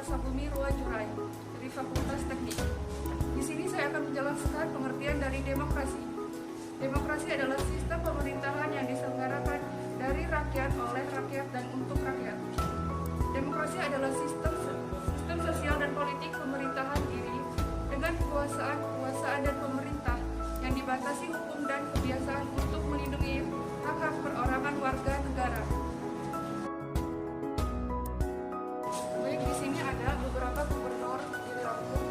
Prasabumi Ruwajurai dari Fakultas Teknik. Di sini saya akan menjelaskan pengertian dari demokrasi. Demokrasi adalah sistem pemerintahan yang diselenggarakan dari rakyat, oleh rakyat, dan untuk rakyat. Demokrasi adalah sistem sosial dan politik pemerintahan diri dengan kekuasaan dan pemerintah yang dibatasi hukum dan kebiasaan untuk melindungi hak-hak perorangan warga negara. Baik, di sini ada beberapa gubernur di Lampung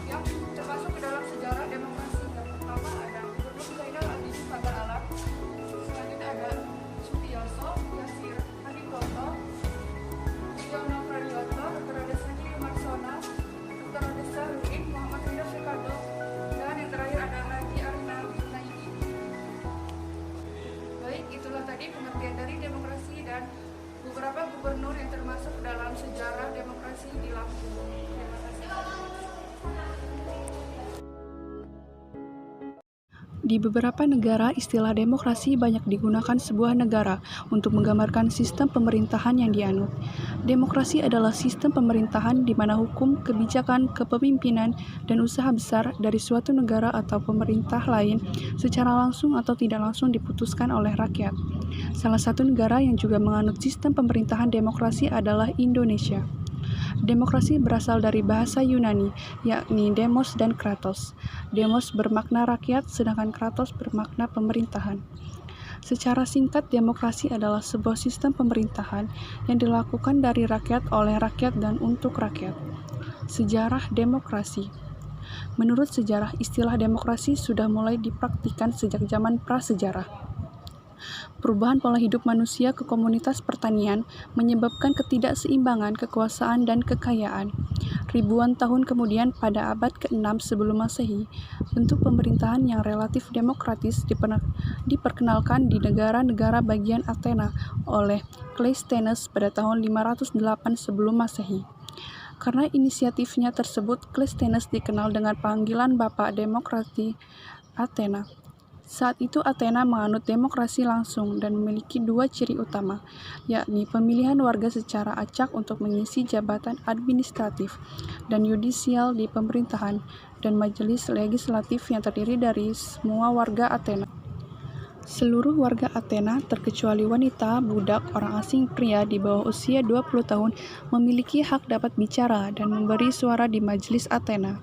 yang termasuk ke dalam sejarah demokrasi. Yang pertama ada Gubernur Zainal Abidin Pagar Alam, selanjutnya ada Sutioso Yasir Hadikoto, Yono Pradiyoto, Dr. Adesani Marsono, Dr. Adesa Ruin, Muhammad Ridho Sekado, dan yang terakhir ada Haji Arina Naidi. Baik, itulah tadi pengertian dari demokrasi dan beberapa gubernur yang termasuk dalam sejarah demokrasi di Lampung. Terima kasih. Di beberapa negara, istilah demokrasi banyak digunakan sebuah negara untuk menggambarkan sistem pemerintahan yang dianut. Demokrasi adalah sistem pemerintahan di mana hukum, kebijakan, kepemimpinan, dan usaha besar dari suatu negara atau pemerintah lain secara langsung atau tidak langsung diputuskan oleh rakyat. Salah satu negara yang juga menganut sistem pemerintahan demokrasi adalah Indonesia. Demokrasi berasal dari bahasa Yunani, yakni demos dan kratos. Demos bermakna rakyat, sedangkan kratos bermakna pemerintahan. Secara singkat, demokrasi adalah sebuah sistem pemerintahan yang dilakukan dari rakyat, oleh rakyat, dan untuk rakyat. Sejarah demokrasi. Menurut sejarah, istilah demokrasi sudah mulai dipraktikkan sejak zaman prasejarah. Perubahan pola hidup manusia ke komunitas pertanian menyebabkan ketidakseimbangan kekuasaan dan kekayaan. Ribuan tahun kemudian, pada abad ke-6 sebelum Masehi, bentuk pemerintahan yang relatif demokratis diperkenalkan di negara-negara bagian Athena oleh Cleisthenes pada tahun 508 sebelum Masehi. Karena inisiatifnya tersebut, Cleisthenes dikenal dengan panggilan Bapak Demokrasi Athena. Saat itu Athena menganut demokrasi langsung dan memiliki dua ciri utama, yakni pemilihan warga secara acak untuk mengisi jabatan administratif dan yudisial di pemerintahan, dan majelis legislatif yang terdiri dari semua warga Athena. Seluruh warga Athena, terkecuali wanita, budak, orang asing, pria di bawah usia 20 tahun, memiliki hak dapat bicara dan memberi suara di majelis Athena.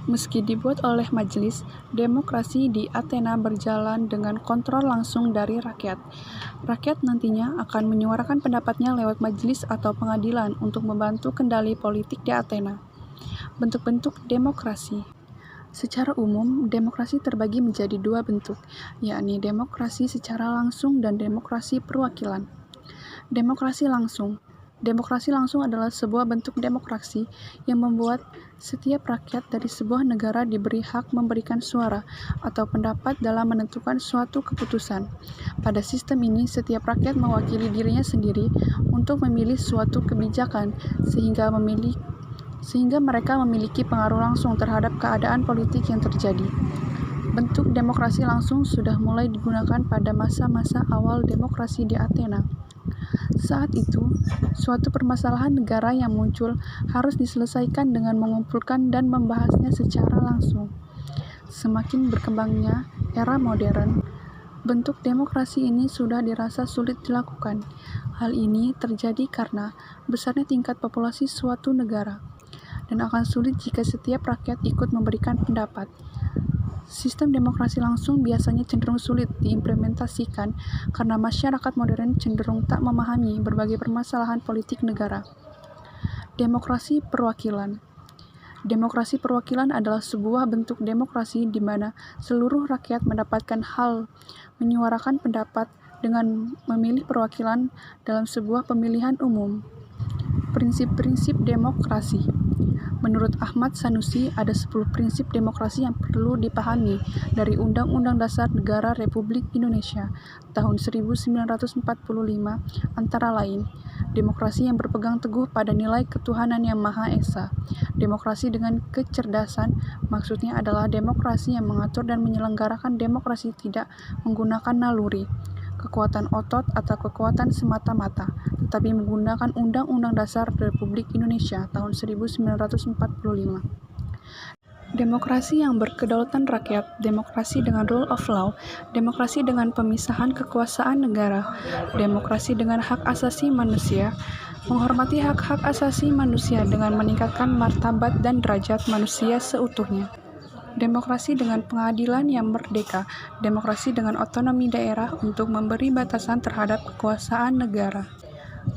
Meski dibuat oleh majelis, demokrasi di Athena berjalan dengan kontrol langsung dari rakyat. Rakyat nantinya akan menyuarakan pendapatnya lewat majelis atau pengadilan untuk membantu kendali politik di Athena. Bentuk-bentuk demokrasi. Secara umum, demokrasi terbagi menjadi dua bentuk, yakni demokrasi secara langsung dan demokrasi perwakilan. Demokrasi langsung. Demokrasi langsung adalah sebuah bentuk demokrasi yang membuat setiap rakyat dari sebuah negara diberi hak memberikan suara atau pendapat dalam menentukan suatu keputusan. Pada sistem ini, setiap rakyat mewakili dirinya sendiri untuk memilih suatu kebijakan sehingga mereka memiliki pengaruh langsung terhadap keadaan politik yang terjadi. Bentuk demokrasi langsung sudah mulai digunakan pada masa-masa awal demokrasi di Athena. Saat itu, suatu permasalahan negara yang muncul harus diselesaikan dengan mengumpulkan dan membahasnya secara langsung. Semakin berkembangnya era modern, bentuk demokrasi ini sudah dirasa sulit dilakukan. Hal ini terjadi karena besarnya tingkat populasi suatu negara, dan akan sulit jika setiap rakyat ikut memberikan pendapat. Sistem demokrasi langsung biasanya cenderung sulit diimplementasikan karena masyarakat modern cenderung tak memahami berbagai permasalahan politik negara. Demokrasi perwakilan. Demokrasi perwakilan adalah sebuah bentuk demokrasi di mana seluruh rakyat mendapatkan hak menyuarakan pendapat dengan memilih perwakilan dalam sebuah pemilihan umum. Prinsip-prinsip demokrasi. Menurut Ahmad Sanusi, ada 10 prinsip demokrasi yang perlu dipahami dari Undang-Undang Dasar Negara Republik Indonesia tahun 1945, antara lain, demokrasi yang berpegang teguh pada nilai ketuhanan yang Maha Esa. Demokrasi dengan kecerdasan, maksudnya adalah demokrasi yang mengatur dan menyelenggarakan demokrasi tidak menggunakan naluri. kekuatan otot atau kekuatan semata-mata, tetapi menggunakan Undang-Undang Dasar Republik Indonesia tahun 1945. Demokrasi yang berkedaulatan rakyat, demokrasi dengan rule of law, demokrasi dengan pemisahan kekuasaan negara, demokrasi dengan hak asasi manusia, menghormati hak-hak asasi manusia dengan meningkatkan martabat dan derajat manusia seutuhnya. Demokrasi dengan pengadilan yang merdeka, demokrasi dengan otonomi daerah untuk memberi batasan terhadap kekuasaan negara.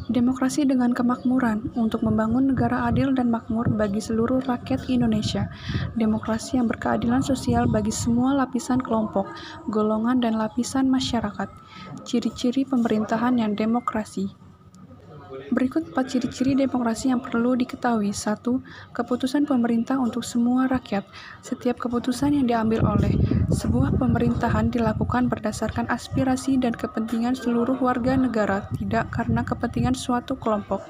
Demokrasi dengan kemakmuran untuk membangun negara adil dan makmur bagi seluruh rakyat Indonesia. Demokrasi yang berkeadilan sosial bagi semua lapisan kelompok, golongan, dan lapisan masyarakat. Ciri-ciri pemerintahan yang demokrasi. Berikut 4 ciri-ciri demokrasi yang perlu diketahui. 1. Keputusan pemerintah untuk semua rakyat. Setiap keputusan yang diambil oleh sebuah pemerintahan dilakukan berdasarkan aspirasi dan kepentingan seluruh warga negara, tidak karena kepentingan suatu kelompok.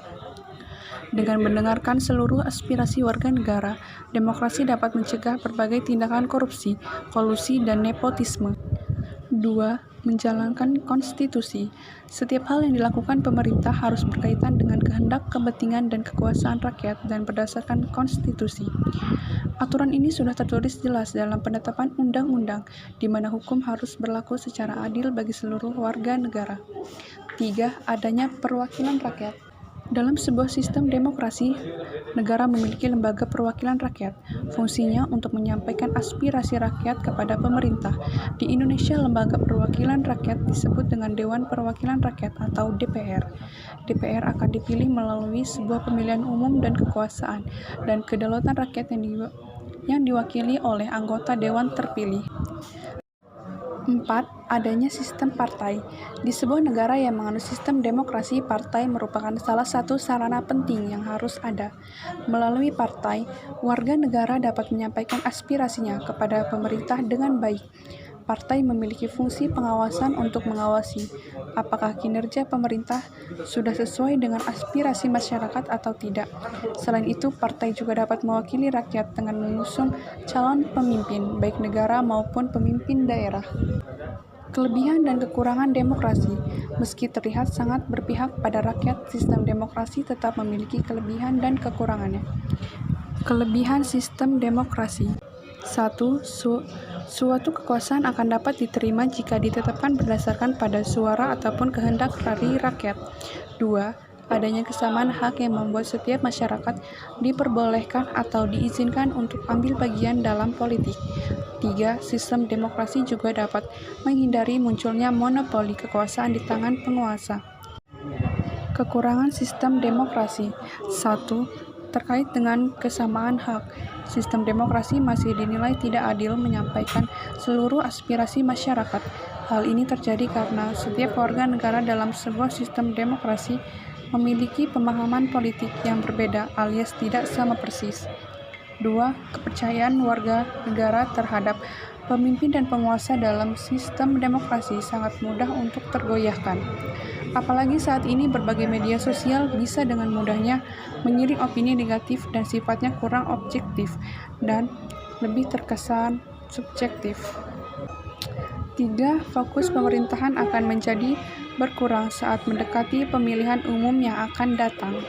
Dengan mendengarkan seluruh aspirasi warga negara, demokrasi dapat mencegah berbagai tindakan korupsi, kolusi, dan nepotisme. 2. Menjalankan konstitusi. Setiap hal yang dilakukan pemerintah harus berkaitan dengan kehendak, kepentingan, dan kekuasaan rakyat dan berdasarkan konstitusi. Aturan ini sudah tertulis jelas dalam penetapan undang-undang, di mana hukum harus berlaku secara adil bagi seluruh warga negara. 3. Adanya perwakilan rakyat. Dalam sebuah sistem demokrasi, negara memiliki lembaga perwakilan rakyat. Fungsinya untuk menyampaikan aspirasi rakyat kepada pemerintah. Di Indonesia, lembaga perwakilan rakyat disebut dengan Dewan Perwakilan Rakyat atau DPR. DPR akan dipilih melalui sebuah pemilihan umum dan kekuasaan dan kedaulatan rakyat yang diwakili oleh anggota dewan terpilih. 4. Adanya sistem partai. Di sebuah negara yang menganut sistem demokrasi, partai merupakan salah satu sarana penting yang harus ada. Melalui partai, warga negara dapat menyampaikan aspirasinya kepada pemerintah dengan baik. Partai memiliki fungsi pengawasan untuk mengawasi apakah kinerja pemerintah sudah sesuai dengan aspirasi masyarakat atau tidak. Selain itu, partai juga dapat mewakili rakyat dengan mengusung calon pemimpin, baik negara maupun pemimpin daerah. Kelebihan dan kekurangan demokrasi. Meski terlihat sangat berpihak pada rakyat, sistem demokrasi tetap memiliki kelebihan dan kekurangannya. Kelebihan sistem demokrasi. 1. Suatu kekuasaan akan dapat diterima jika ditetapkan berdasarkan pada suara ataupun kehendak dari rakyat. 2. Adanya kesamaan hak yang membuat setiap masyarakat diperbolehkan atau diizinkan untuk ambil bagian dalam politik. 3. Sistem demokrasi juga dapat menghindari munculnya monopoli kekuasaan di tangan penguasa. Kekurangan sistem demokrasi. 1. Terkait dengan kesamaan hak, sistem demokrasi masih dinilai tidak adil menyampaikan seluruh aspirasi masyarakat. Hal ini terjadi karena setiap warga negara dalam sebuah sistem demokrasi memiliki pemahaman politik yang berbeda alias tidak sama persis. 2. Kepercayaan warga negara terhadap pemimpin dan penguasa dalam sistem demokrasi sangat mudah untuk tergoyahkan. Apalagi saat ini berbagai media sosial bisa dengan mudahnya mengiring opini negatif dan sifatnya kurang objektif dan lebih terkesan subjektif. 3. Fokus pemerintahan akan menjadi berkurang saat mendekati pemilihan umum yang akan datang.